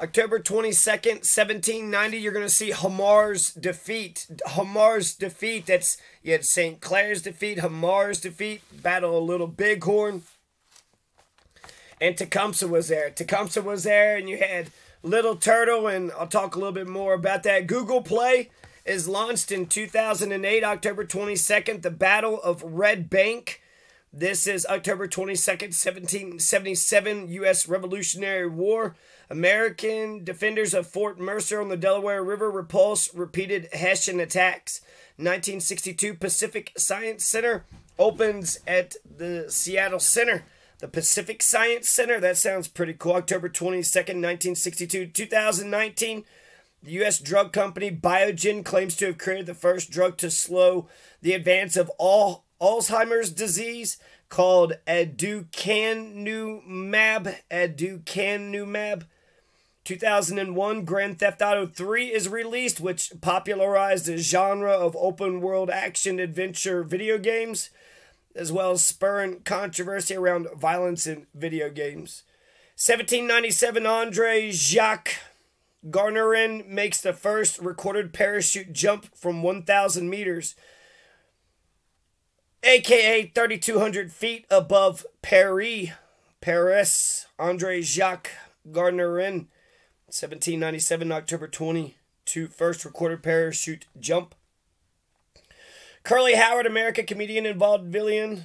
October 22nd, 1790, you're going to see Hamar's defeat. Hamar's defeat. You had St. Clair's defeat, Hamar's defeat, Battle of Little Bighorn. And Tecumseh was there. Tecumseh was there, and you had Little Turtle, and I'll talk a little bit more about that. Google Play is launched in 2008, October 22nd, the Battle of Red Bank. This is October 22nd, 1777, U.S. Revolutionary War. American defenders of Fort Mercer on the Delaware River repulse repeated Hessian attacks. 1962 Pacific Science Center opens at the Seattle Center. The Pacific Science Center, that sounds pretty cool. October 22nd, 1962. 2019, the U.S. drug company Biogen claims to have created the first drug to slow the advance of Alzheimer's disease called aducanumab. Aducanumab. 2001, Grand Theft Auto 3 is released, which popularized the genre of open-world action-adventure video games, as well as spurring controversy around violence in video games. 1797, Andre Jacques Garnerin makes the first recorded parachute jump from 1,000 meters, aka 3,200 feet above Paris. Andre Jacques Garnerin, 1797, October 22, first recorded parachute jump. Curly Howard, American comedian and vaudevillian.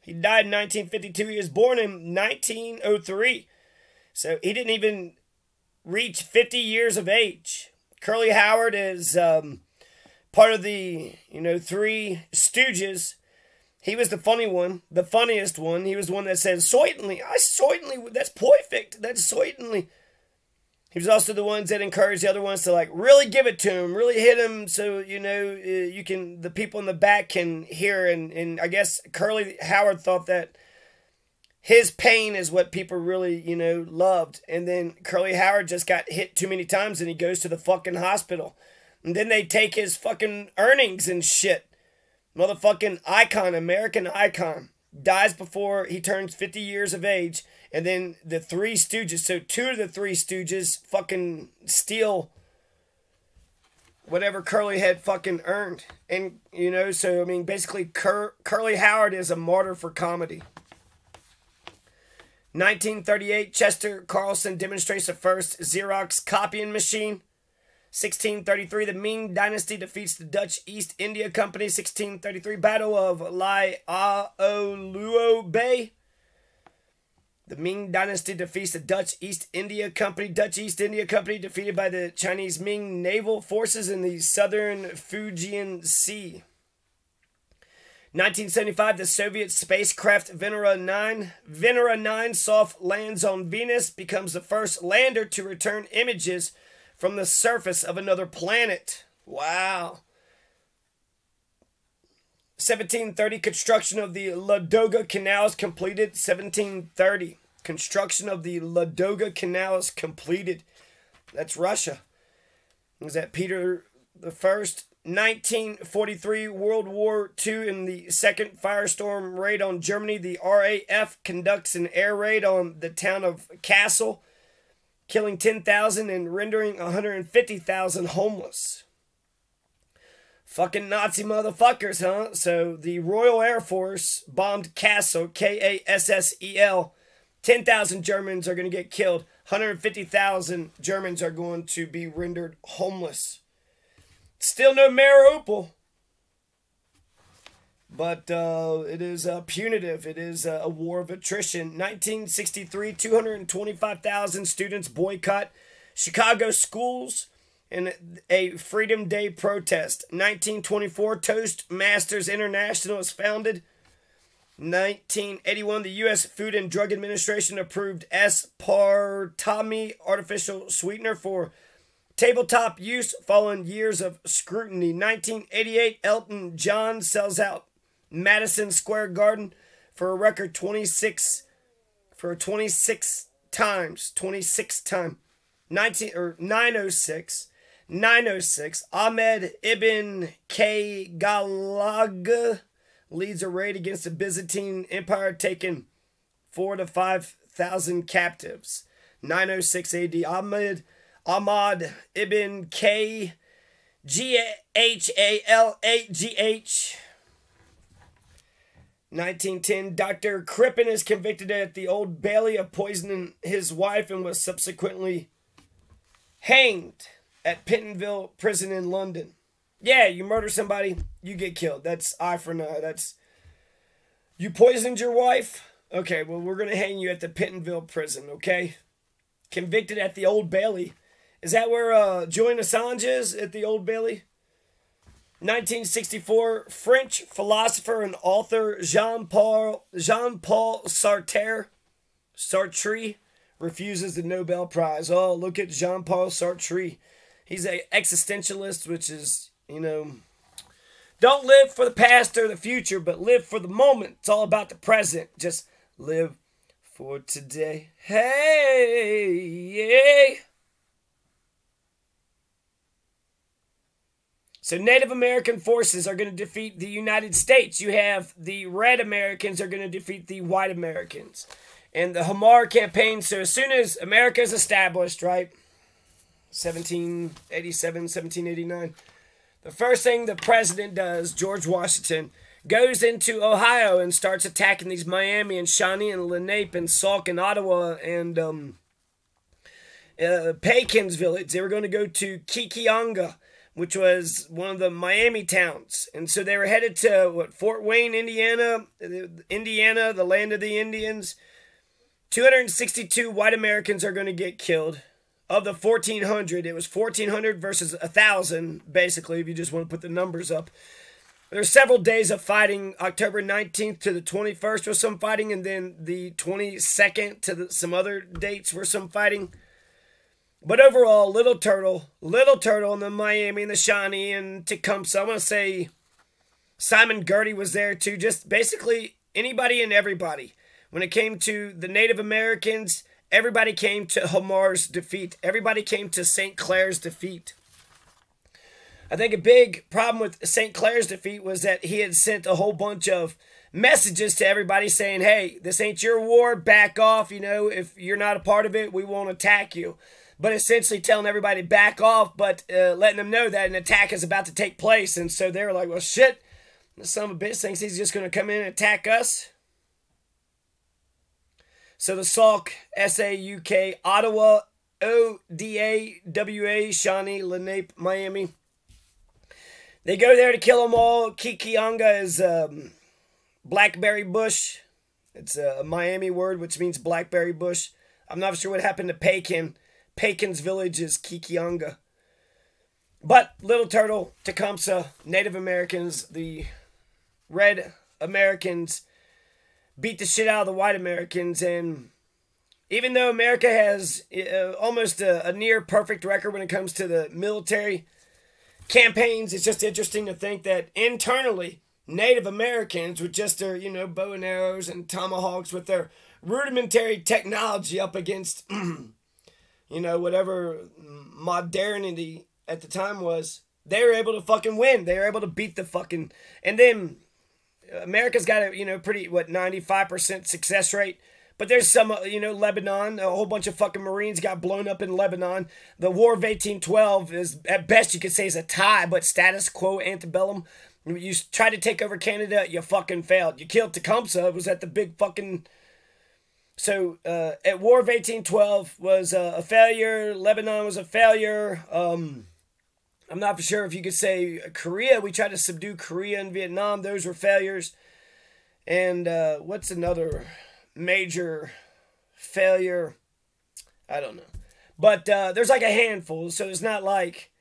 He died in 1952. He was born in 1903. So he didn't even reach 50 years of age. Curly Howard is part of the, Three Stooges. He was the funny one, the funniest one. He was the one that said, certainly, that's perfect, that's certainly. He was also the ones that encouraged the other ones to really give it to him, really hit him, so the people in the back can hear. And I guess Curly Howard thought that his pain is what people really loved. And then Curly Howard just got hit too many times, and he goes to the fucking hospital. And then they take his fucking earnings and shit. Motherfucking icon, American icon, dies before he turns 50 years of age. And then the Three Stooges, so two of the Three Stooges fucking steal whatever Curly had fucking earned. And, basically Curly Howard is a martyr for comedy. 1938, Chester Carlson demonstrates the first Xerox copying machine. 1633, the Ming Dynasty defeats the Dutch East India Company. 1633, Battle of Lai Aoluo Bay. The Ming Dynasty defeats the Dutch East India Company. Dutch East India Company defeated by the Chinese Ming naval forces in the southern Fujian Sea. 1975, the Soviet spacecraft Venera 9 soft lands on Venus, becomes the first lander to return images from the surface of another planet. Wow. 1730, construction of the Ladoga Canal is completed. 1730, construction of the Ladoga Canal is completed. That's Russia. Was that Peter the First? 1943, World War II, in the second firestorm raid on Germany, the RAF conducts an air raid on the town of Kassel, killing 10,000 and rendering 150,000 homeless. Fucking Nazi motherfuckers, huh? So the Royal Air Force bombed Kassel, Kassel. 10,000 Germans are going to get killed. 150,000 Germans are going to be rendered homeless. Still no Mariupol. But it is punitive. It is a war of attrition. 1963, 225,000 students boycott Chicago schools in a Freedom Day protest. 1924, Toastmasters International is founded. 1981, the U.S. Food and Drug Administration approved aspartame artificial sweetener for tabletop use following years of scrutiny. 1988, Elton John sells out Madison Square Garden for a record 26 times. 906. Ahmed Ibn Kaygalag leads a raid against the Byzantine Empire, taking 4,000 to 5,000 captives. 906 AD. Ahmad ibn K. Ghalagh. 1910, Dr. Crippen is convicted at the Old Bailey of poisoning his wife and was subsequently hanged at Pentonville Prison in London. Yeah, you murder somebody, you get killed. That's eye for an eye. That's, you poisoned your wife? Okay, well, we're going to hang you at the Pentonville Prison, okay? Convicted at the Old Bailey. Is that where Julian Assange is, at the Old Bailey? 1964, French philosopher and author Jean-Paul Sartre refuses the Nobel Prize. Oh, look at Jean-Paul Sartre. He's an existentialist, which is, you know, don't live for the past or the future, but live for the moment. It's all about the present. Just live for today. Hey, yeah. So Native American forces are going to defeat the United States. You have the Red Americans are going to defeat the White Americans. And the Hamar campaign, so as soon as America is established, right, 1787, 1789, the first thing the president does, George Washington, goes into Ohio and starts attacking these Miami and Shawnee and Lenape and Sauk and Ottawa and Paykin's village. They were going to go to Kikionga, which was one of the Miami towns. And so they were headed to, Fort Wayne, Indiana, the land of the Indians. 262 white Americans are going to get killed. Of the 1,400, it was 1,400 versus 1,000, basically, if you just want to put the numbers up. There were several days of fighting. October 19th to the 21st was some fighting, and then the 22nd to some other dates were some fighting. But overall, Little Turtle, and the Miami and the Shawnee and Tecumseh. I want to say Simon Girty was there too. Just basically anybody and everybody. When it came to the Native Americans, everybody came to Hamar's defeat. Everybody came to St. Clair's defeat. I think a big problem with St. Clair's defeat was that he had sent a whole bunch of messages to everybody saying, hey, this ain't your war, back off. You know, if you're not a part of it, we won't attack you. But essentially telling everybody back off, but letting them know that an attack is about to take place. And so they're like, well, shit, the son of a bitch thinks he's just going to come in and attack us. So the Sauk, S-A-U-K, Ottawa, O-D-A-W-A, Shawnee, Lenape, Miami. They go there to kill them all. Kikionga is blackberry bush. It's a Miami word, which means blackberry bush. I'm not sure what happened to Paykin. Paykin's village is Kikionga. But Little Turtle, Tecumseh, Native Americans, the Red Americans beat the shit out of the White Americans. And even though America has almost a near perfect record when it comes to the military campaigns, it's just interesting to think that internally, Native Americans with just their, you know, bow and arrows and tomahawks with their rudimentary technology up against you know, whatever modernity at the time was, they were able to fucking win. They were able to beat the fucking... And then America's got a, you know, pretty, 95% success rate. But there's some, you know, Lebanon, a whole bunch of fucking Marines got blown up in Lebanon. The War of 1812 is, at best you could say, is a tie, but status quo antebellum. You tried to take over Canada, you fucking failed. You killed Tecumseh, it was at the big fucking... So, at War of 1812 was a failure. Lebanon was a failure. I'm not for sure if you could say Korea. We tried to subdue Korea and Vietnam. Those were failures. And what's another major failure? I don't know. But there's like a handful. So it's not like,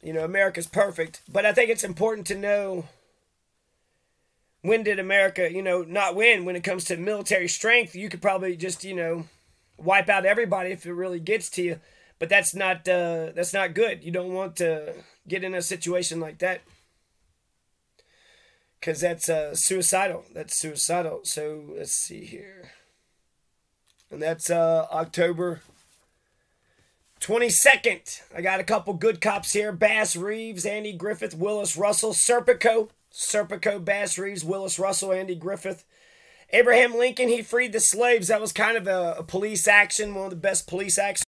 you know, America's perfect. But I think it's important to know... When did America, you know, not win? When it comes to military strength, you could probably just, you know, wipe out everybody if it really gets to you. But that's not good. You don't want to get in a situation like that. Because that's suicidal. That's suicidal. So, let's see here. And that's October 22nd. I got a couple good cops here. Bass Reeves, Andy Griffith, Willis Russell, Serpico, Bass Reeves, Willis Russell, Andy Griffith, Abraham Lincoln, he freed the slaves. That was kind of a police action, one of the best police actions.